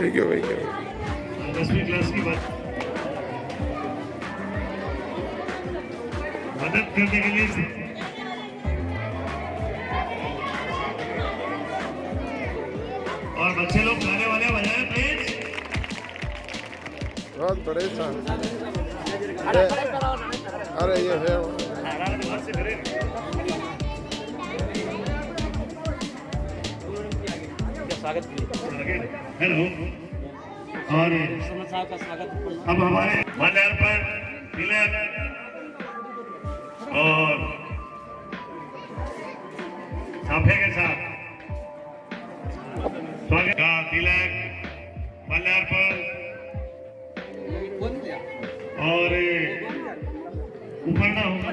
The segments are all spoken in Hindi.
थैंक यू भाई। 10वीं क्लास की बात मदद करने के लिए और बच्चे लोग गाने वाले बजाएं प्लीज। बहुत परेशान। अरे ये है स्वागत हेलो। और साहब का स्वागत। अब हमारे माल्यार्पण तिलक और साफे के साथ स्वागत का तिलक माल्यार्पण और उपरना होगा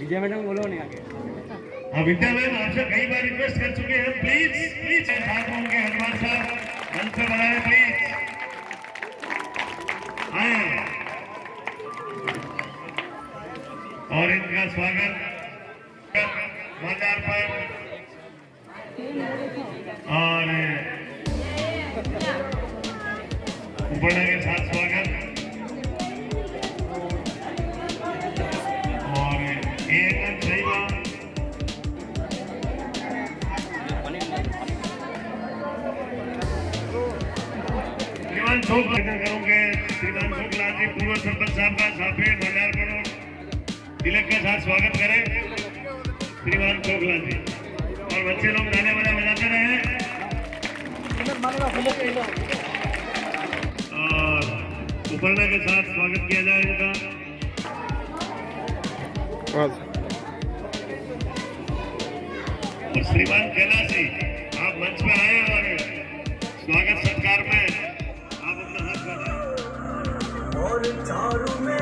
विजय मैडम बोलो नहीं आगे। हाँ विद्या मैम आपसे कई बार रिक्वेस्ट कर चुके हैं, प्लीज प्लीज साथ होंगे हनुमान साहब मंच पे बनाए प्लीज आए और इनका स्वागत माल्यार्पण और उपरना के साथ स्वागत और एक सही बात श्रीमान शोक करूंगे। श्रीमान शोकलाल जी पूर्व सरपंच साहब का साफे माल्यार्पण तिलक के साथ स्वागत करें श्रीमान शोकलाल जी। और बच्चे लोग गाने वाला बजाते रहे और उपरना के साथ स्वागत किया जाए इनका। और श्रीमान कैलाशी आप मंच पे आए और स्वागत सत्कार में आप अपना हाथ बढ़ाएं। और चारों में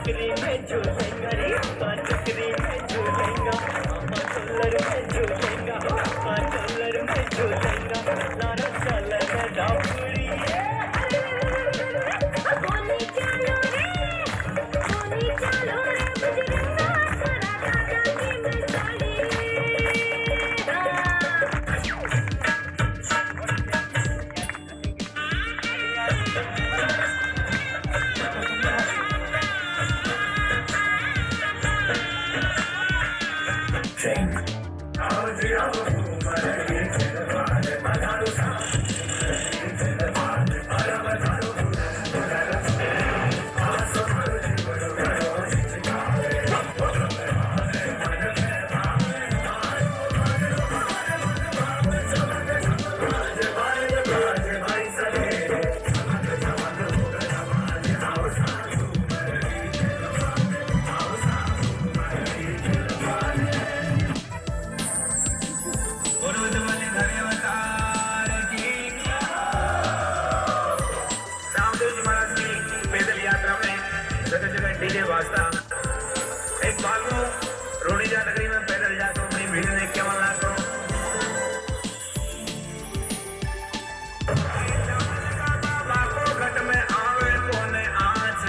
चकरी में झूलेगा रे अम्मा चकरी में झूलेगा अम्मा कलर में झूलेगा अम्मा कलर में झूलेगा नाना चल रे डाबुरी बोली चलो रे बजरंगा तेरा दादा की मिसाली डीजे वास्ता एक बालू रोडीजा नगरी में पैदल जाता हूँ अपनी भीड़ देख के मन लाता हूँ बाबा घट में आवे कोने आज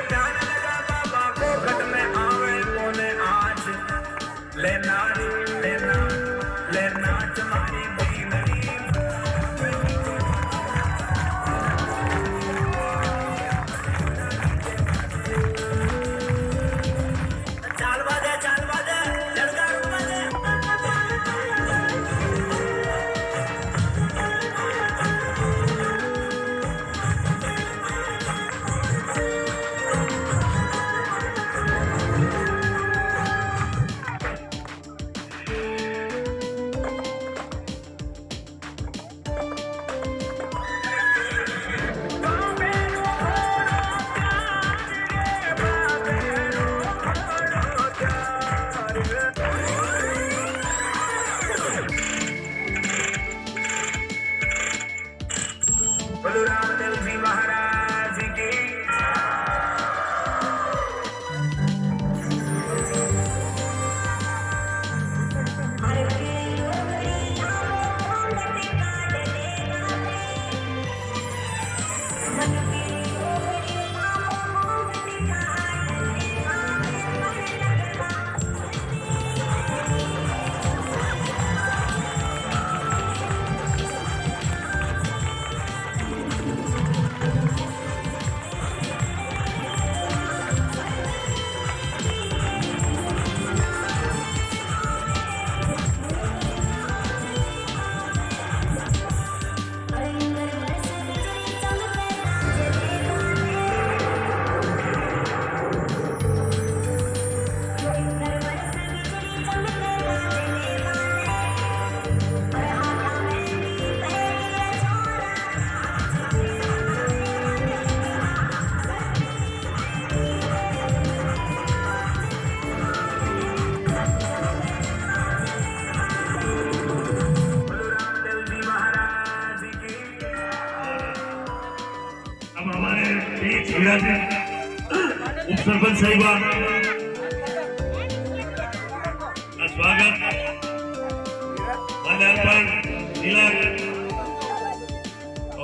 ध्यान लगा बाबा को घट में आवे कोने आज ले नाच मारी बीनरी बलरामदेव जी महाराज की उप सरपंच साहिबा का स्वागत माल्यार्पण तिलक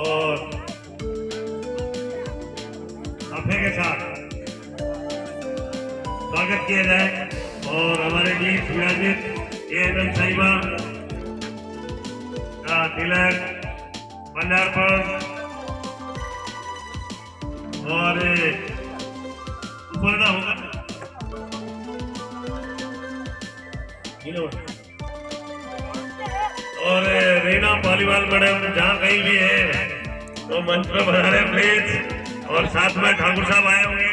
और साफे के साथ स्वागत किया जाए और हमारे डी विराजित एएनएम साहिबा का तिलक माल्यार्पण और ऊपर ना होगा और रीना पालीवाल मैडम जहाँ कहीं भी है तो मंच पर बना रहे प्लीज और साथ में ठाकुर साहब आए होंगे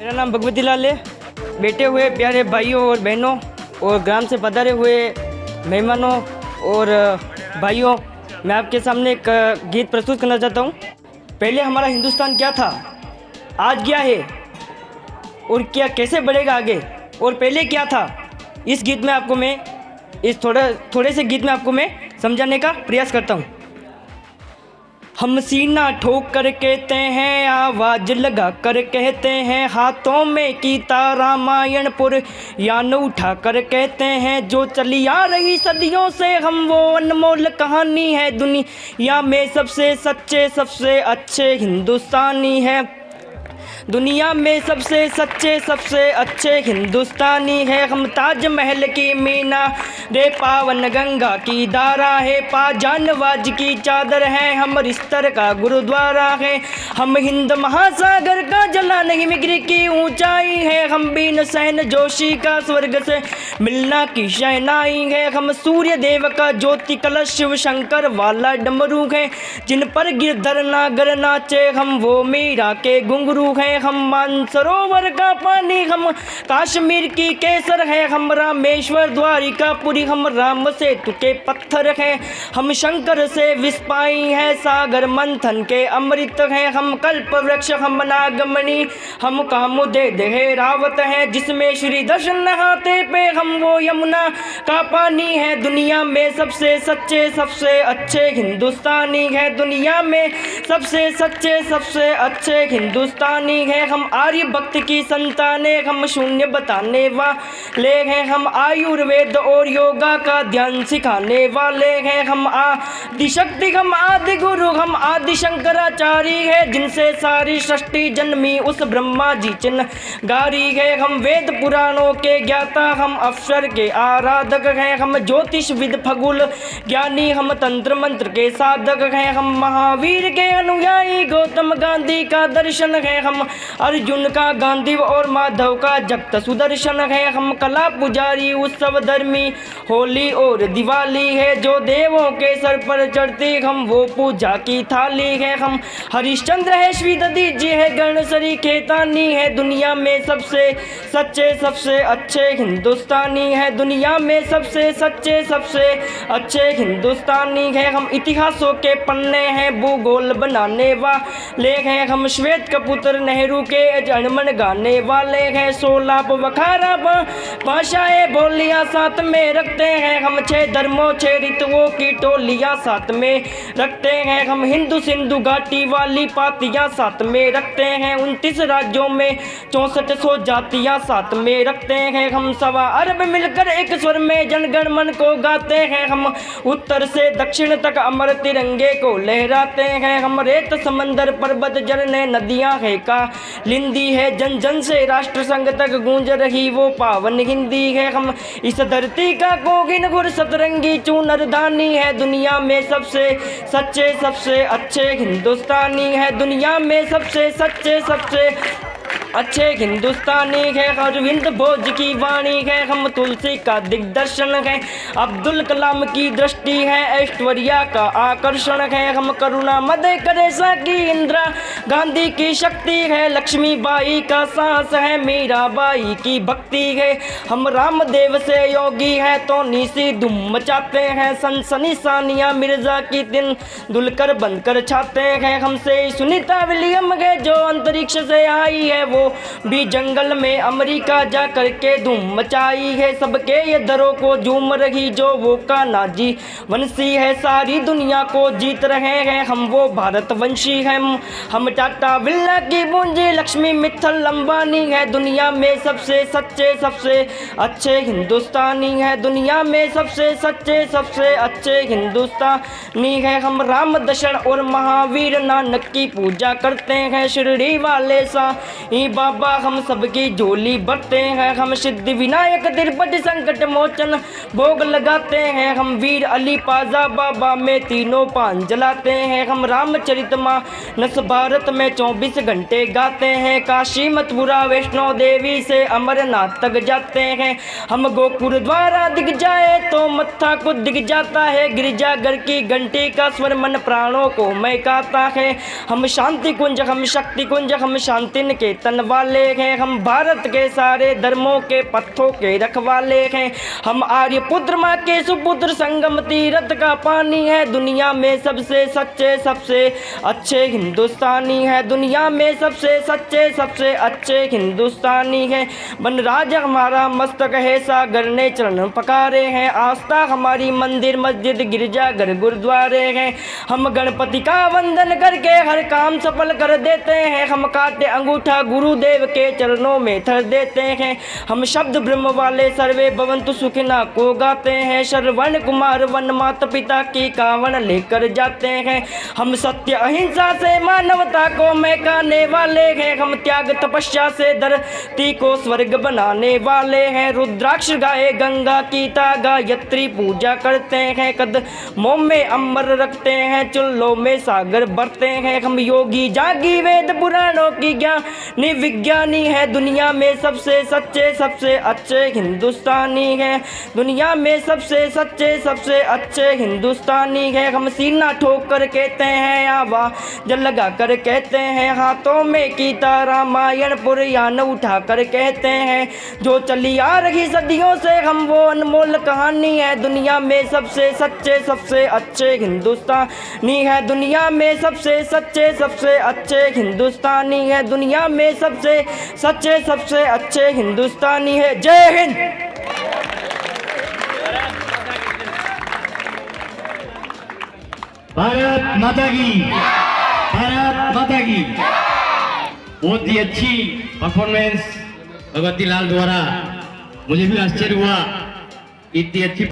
मेरा नाम भगवती लाल है। बैठे हुए प्यारे भाइयों और बहनों और ग्राम से पधारे हुए मेहमानों और भाइयों, मैं आपके सामने एक गीत प्रस्तुत करना चाहता हूँ। पहले हमारा हिंदुस्तान क्या था, आज क्या है और क्या कैसे बढ़ेगा आगे, और पहले क्या था, इस गीत में आपको मैं इस थोड़े से गीत में आपको मैं समझाने का प्रयास करता हूँ। हम सीना ठोक कर कहते हैं, आवाज़ लगा कर कहते हैं, हाथों में गीता रामायणपुर यान उठा कर कहते हैं, जो चली आ रही सदियों से हम वो अनमोल कहानी है, दुनिया में सबसे सच्चे सबसे अच्छे हिंदुस्तानी है, दुनिया में सबसे सच्चे सबसे अच्छे हिंदुस्तानी है। हम ताजमहल की मीना रे, पावन गंगा की धारा है, पाजानवाज की चादर है, हम रिश्तर का गुरुद्वारा है, हम हिंद महासागर का जलान हिमगिरी की ऊंचाई है, हम बीन सहन जोशी का स्वर्ग से मिलना की शहनाई है, हम सूर्य देव का ज्योति कलश शिव शंकर वाला डमरू है, जिन पर गिरधर नागर नाचे हम वो मीरा के घुंघरू है, हम मानसरोवर का पानी हम कश्मीर की केसर है, हम रामेश्वर द्वारिकापुरी हम राम सेतु के पत्थर है, हम शंकर से विस्पाई है, सागर मंथन के अमृत है, हम कल्प वृक्ष हम नागमणि हम कामुदे देह रावत है, जिसमें श्री दर्शन नहाते पे हम वो यमुना का पानी है, दुनिया में सबसे सच्चे सबसे अच्छे हिंदुस्तानी है, दुनिया में सबसे सच्चे सबसे अच्छे हिंदुस्तानी है, हम आर्य भक्त की संताने, हम शून्य बताने वाले हैं, हम आयुर्वेद और योगा का ध्यान सिखाने वाले हैं, हम आदि शक्ति हम आदि गुरु हम आदि शंकराचार्य है, जिनसे सारी सृष्टि जन्मी उस ब्रह्मा जी चिन्हगारी है, हम वेद पुराणों के ज्ञाता हम अक्षर के आराधक हैं, हम ज्योतिष विद खगोल ज्ञानी हम तंत्र मंत्र के साधक हैं, हम महावीर के अनुयायी गौतम गांधी का दर्शन है, हम अर्जुन का गांधी और माधव का जगत सुदर्शन है, हम कला पुजारी उत्सव धर्मी होली और दिवाली है, जो देवों के सर पर चढ़ती हम वो पूजा की थाली है, हम हरिश्चंद्र है श्री दधी जी है गणसरी खेतानी है, दुनिया में सबसे सच्चे सबसे अच्छे हिंदुस्तानी है, दुनिया में सबसे सच्चे सबसे अच्छे हिंदुस्तानी है, हम इतिहासों के पन्ने हैं भूगोल बनाने वाले हैं, हम श्वेत कपूतर नेहरू के जनमन गाने वाले हैं, 16 वखारा भाषाएं बोलियां साथ में रखते हैं, हम 6 धर्मों 6 ऋतुओं की टोलियां साथ में रखते हैं, हम हिंदू सिंधु घाटी वाली पातियां साथ में रखते हैं, 29 राज्यों में 6400 जातियां साथ में रखते हैं, हम 1.25 अरब मिलकर एक स्वर में जनगण मन को गाते हैं, हम उत्तर से दक्षिण तक अमर तिरंगे को लहराते हैं, हम रेत समंदर पर्वत झरने नदियां है का लिंदी है, जन जन से राष्ट्र संघ तक गूंज रही वो पावन हिंदी है, हम इस धरती का कोगिन गुर सतरंगी चूनर दानी है, दुनिया में सबसे सच्चे सबसे अच्छे हिंदुस्तानी है, दुनिया में सबसे सच्चे सबसे अच्छे हिंदुस्तानी है, अरविंद भोज की वाणी है, हम तुलसी का दिग्दर्शन है, अब्दुल कलाम की दृष्टि है, ऐश्वर्या का आकर्षण है, हम करुणा मदय करेसा की इंदिरा गांधी की शक्ति है, लक्ष्मीबाई का साहस है, मीराबाई की भक्ति है, हम रामदेव से योगी है तो निसी धूम मचाते हैं, सनसनी सानिया मिर्जा की दिन दुलकर बनकर छाते हैं, हमसे सुनीता विलियम है जो अंतरिक्ष से आई है, वो भी जंगल में अमेरिका जा करके धूम मचाई है, सबके ये दरों को झूम रही जो वो का नाजी वंशी है, सारी दुनिया को जीत रहे हैं, हम वो भारतवंशी हैं, हम टाटा बिरला की पूंजी लक्ष्मी मित्तल अंबानी है, दुनिया में सबसे सच्चे सबसे अच्छे हिंदुस्तानी है, दुनिया में सबसे सच्चे सबसे अच्छे हिंदुस्तानी है, हम राम दशरथ और महावीर नानक की पूजा करते हैं, शिरडी वाले साईं बाबा हम सबकी झोली भरते हैं, हम सिद्धि विनायक तिरुपति संकट मोचन भोग लगाते हैं, हम वीर अली पाजा बाबा में तीनों पान जलाते हैं, हम रामचरित मानस भारत में 24 घंटे गाते हैं, काशी मथुरा वैष्णो देवी से अमरनाथ तक जाते हैं, हम गोकुल द्वारा दिख जाए तो मत्था को दिख जाता है, गिरजाघर की घंटी का स्वर मन प्राणों को महकाता है, हम शांति कुंज हम शक्ति कुंज हम शांति निकेतन वाले हैं, हम भारत के सारे धर्मों के पथों के रखवाले हैं, हम आर्य पुत्र माँ के सुपुत्र, संगम तीरथ का पानी है, दुनिया में सबसे सच्चे सबसे अच्छे हिंदुस्तानी है, दुनिया में सबसे सच्चे सबसे अच्छे हिंदुस्तानी है। वन राज हमारा मस्तक है, सागर ने चरण पकारे हैं, आस्था हमारी मंदिर मस्जिद गिरजाघर गुरुद्वारे हैं, हम गणपति का वंदन करके हर काम सफल कर देते हैं, हम काटे अंगूठा गुरुदेव के चरणों में धर देते हैं, हम शब्द ब्रह्म वाले सर्वे भवन्तु सुखिना को गाते हैं, श्रवण कुमार वन माता पिता की कावन लेकर जाते हैं, हम सत्य अहिंसा से मानवता को महकाने वाले हैं, हम त्याग तपस्या से धरती को स्वर्ग बनाने वाले हैं, रुद्राक्ष गाए गंगा की गायत्री पूजा करते हैं, कदमों में अमर रखते हैं, चुल्लों में सागर भरते हैं, हम योगी जागी वेद पुराणों की ज्ञानी विज्ञानी है, दुनिया में सबसे सच्चे सबसे अच्छे हिंदुस्तानी है, दुनिया में सबसे सच्चे सबसे अच्छे हिंदुस्तानी है, हम सीना ठोक कर कहते हैं, आवाज लगा कर कहते हैं, हाथों में गीता रामायण पुराण उठा कर कहते हैं, जो चली आ रही सदियों से हम वो अनमोल कहानी है, दुनिया में सबसे सच्चे सबसे अच्छे हिंदुस्तानी है, दुनिया में सबसे सच्चे सबसे अच्छे हिंदुस्तानी है, दुनिया में सबसे सच्चे सबसे अच्छे हिंदुस्तानी है। जय हिंद। भारत माता की, भारत माता की। बहुत ही अच्छी परफॉर्मेंस भगवती लाल द्वारा, मुझे भी आश्चर्य हुआ इतनी अच्छी।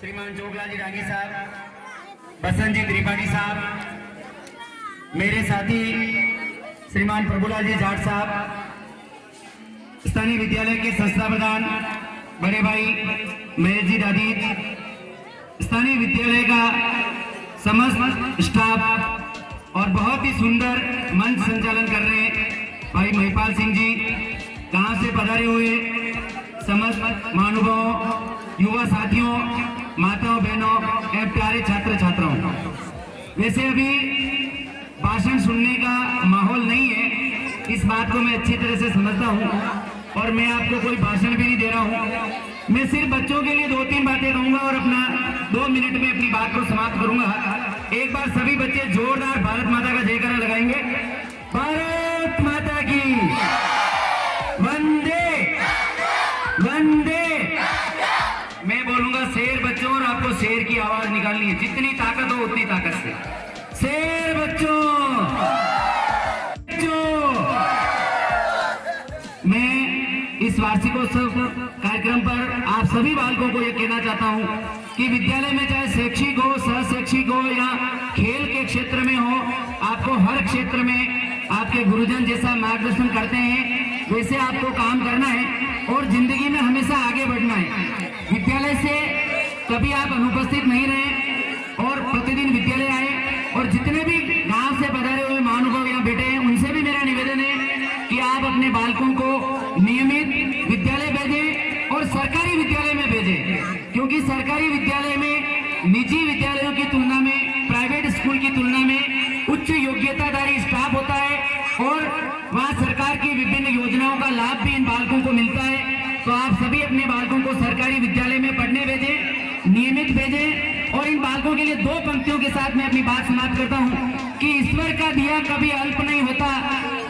श्रीमान जोगला जी डांगी साहब, बसंत जी त्रिपाठी साहब, मेरे साथी श्रीमान प्रभुलाल जी जाट साहब, स्थानीय विद्यालय के संस्था प्रधान बड़े भाई महेश जी दादी, स्थानीय विद्यालय का समस्त स्टाफ और बहुत ही सुंदर मंच संचालन कर रहे भाई महिपाल सिंह जी, गांव से पधारे हुए समस्त महानुभावों, युवा साथियों, माताओं बहनों एवं प्यारे छात्र छात्राओं, वैसे अभी भाषण सुनने का माहौल नहीं है, इस बात को मैं अच्छी तरह से समझता हूँ और मैं आपको कोई भाषण भी नहीं दे रहा हूँ। मैं सिर्फ बच्चों के लिए 2-3 बातें कहूंगा और अपना 2 मिनट में अपनी बात को समाप्त करूंगा। एक बार सभी बच्चे जोरदार भारत माता का जयकारा लगाएंगे। भारत माता की वंदे वंदे। मैं बोलूंगा शेर बच्चों और आपको शेर की आवाज निकालनी है, जितनी ताकत हो उतनी ताकत से। शेर बच्चों, मैं इस वार्षिकोत्सव कार्यक्रम पर आप सभी बालकों को यह कहना चाहता हूं कि विद्यालय में चाहे शैक्षिक हो, सहशैक्षिक हो या खेल के क्षेत्र में हो, आपको हर क्षेत्र में आपके गुरुजन जैसा मार्गदर्शन करते हैं वैसे आपको काम करना है और जिंदगी में हमेशा आगे बढ़ना है। विद्यालय से कभी आप अनुपस्थित नहीं रहे और प्रतिदिन विद्यालय आए और जितने भी गांव से पधारे हुए महानुभाव यहाँ बैठे हैं उनसे भी मेरा निवेदन है कि आप अपने बालकों को नियमित विद्यालय भेजें और सरकारी विद्यालय में भेजें, क्योंकि सरकारी विद्यालय में निजी विद्यालयों की तुलना में, प्राइवेट स्कूल की तुलना में उच्च योग्यताधारी स्टाफ होता है और वहाँ सरकार की विभिन्न योजनाओं का लाभ भी इन बालकों को मिलता है। तो आप सभी अपने बालकों को सरकारी विद्यालय में पढ़ने भेजें, नियमित भेजें। और इन बालकों के लिए 2 पंक्तियों के साथ मैं अपनी बात समाप्त करता हूँ कि ईश्वर का दिया कभी अल्प नहीं होता,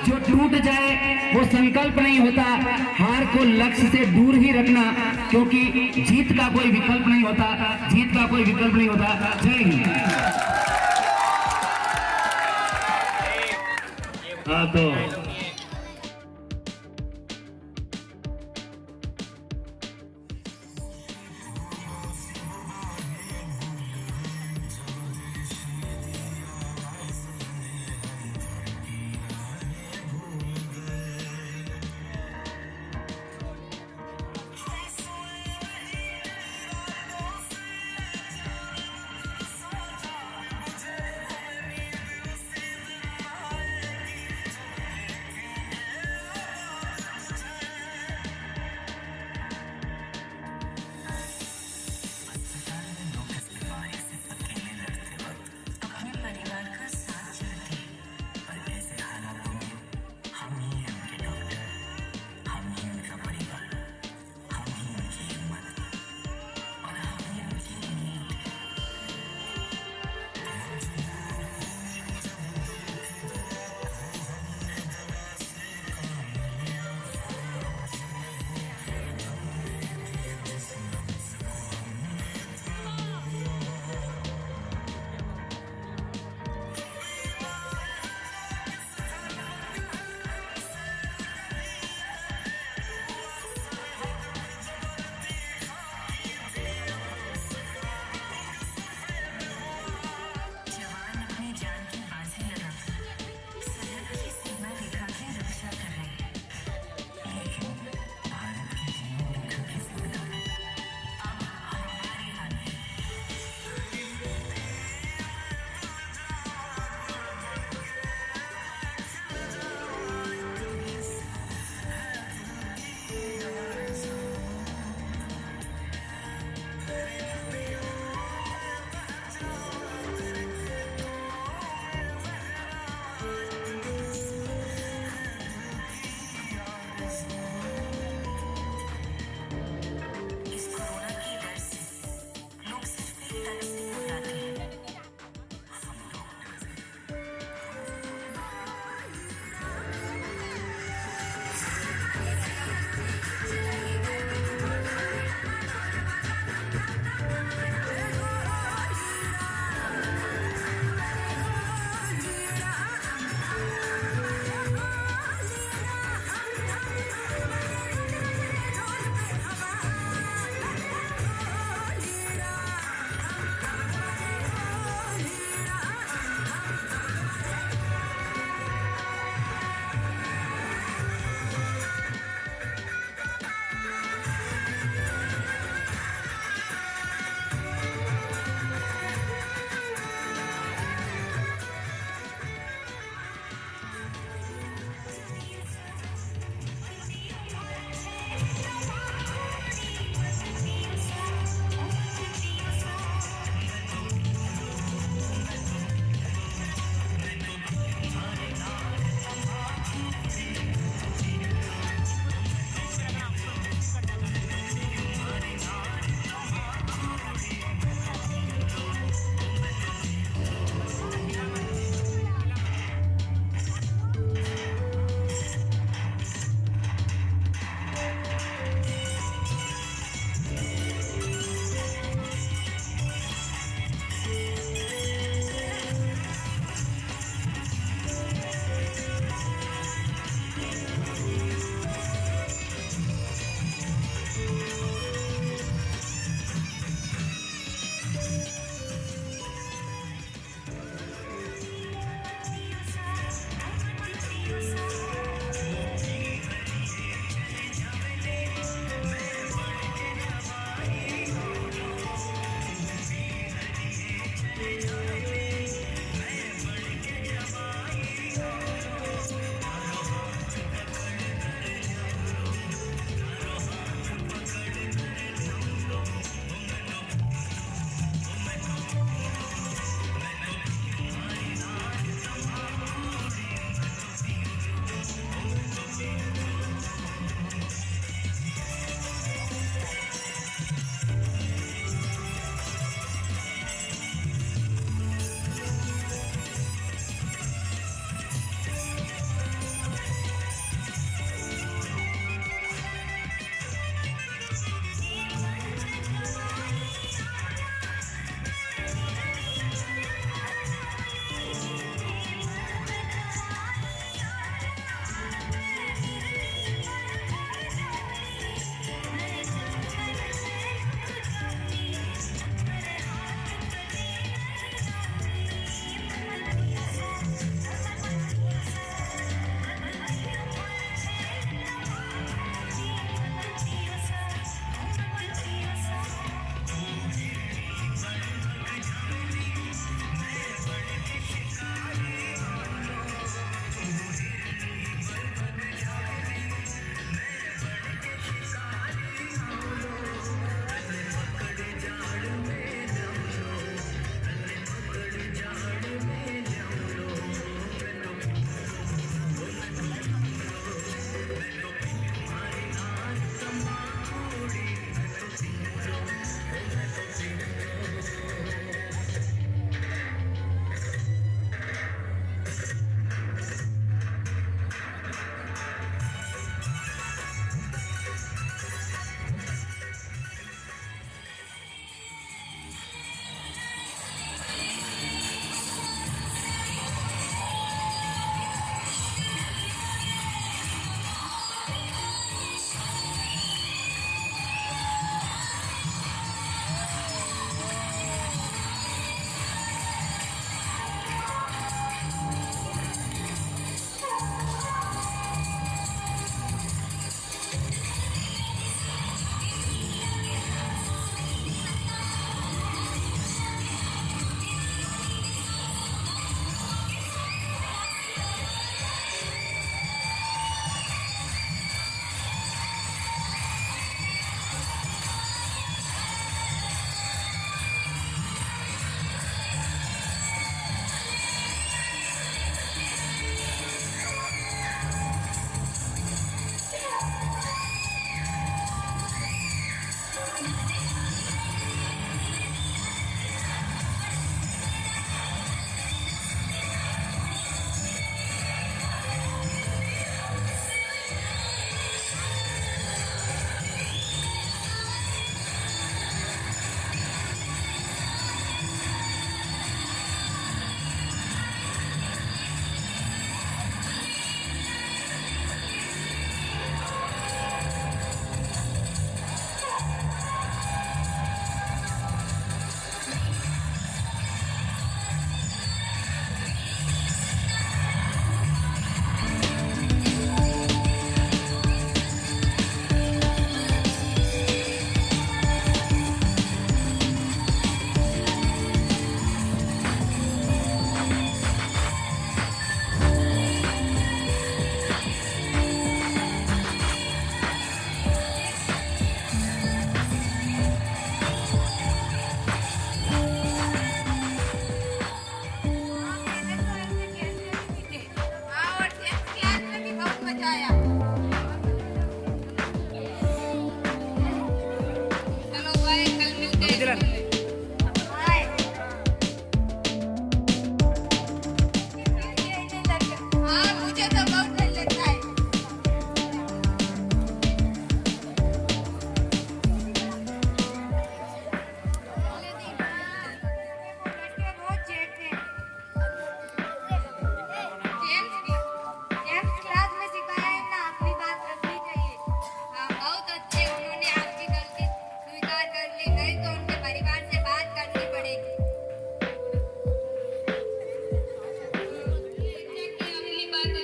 जो टूट जाए वो संकल्प नहीं होता, हार को लक्ष्य से दूर ही रखना, क्योंकि जीत का कोई विकल्प नहीं होता, जीत का कोई विकल्प नहीं होता। जय हिंद। हाँ तो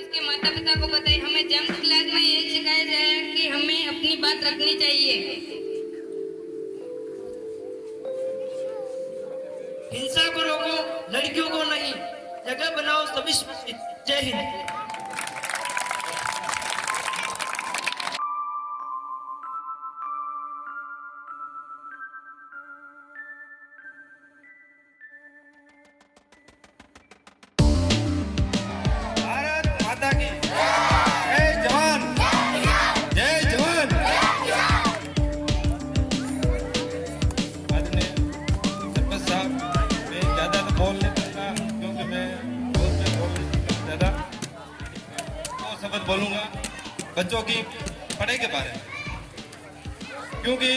उसके माता पिता को बताई। हमें 10th क्लास में ये सिखाया जाए कि हमें अपनी बात रखनी चाहिए। हिंसा को रोको, लड़कियों को नहीं। जगह बनाओ सभी। जय हिंद। भारत माता की जय जवान, जय जवान। आदरणीय सरपंच साहब, मैं ज़्यादा तो बोल नहीं सकता क्योंकि मैं बहुत में बोल नहीं सकता ज़्यादा। तो शब्द बोलूँगा बच्चों की पढ़ाई के बारे में, क्योंकि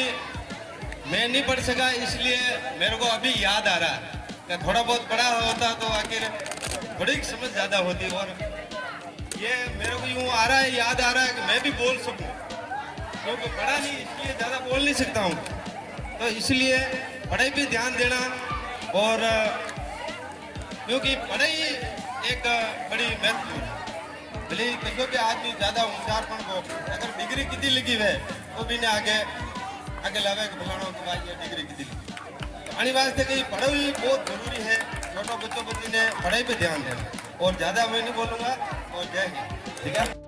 मैं नहीं पढ़ सका इसलिए मेरे को अभी याद आ रहा है कि थोड़ा बहुत पढ़ा होता तो आखिर थोड़ी समझ ज़्यादा होती। और ये मेरे को यूँ आ रहा है, याद आ रहा है कि मैं भी बोल सकूं, क्योंकि पढ़ा नहीं इसलिए ज़्यादा बोल नहीं सकता हूँ। तो इसलिए पढ़ाई पे ध्यान देना, और क्योंकि पढ़ाई एक बड़ी महत्वपूर्ण है। भले कहीं भी आदमी ज़्यादा होशियारपन को अगर डिग्री कितनी लगी है तो भी ने आगे लावे कि फलाना के बाद ये डिग्री कितनी लगी। आने वास्ते कहीं पढ़ाई बहुत जरूरी है। छोटे बच्चों ने पढ़ाई पे ध्यान देना, और ज़्यादा मैं नहीं बोलूँगा। और जय हिंद। ठीक है।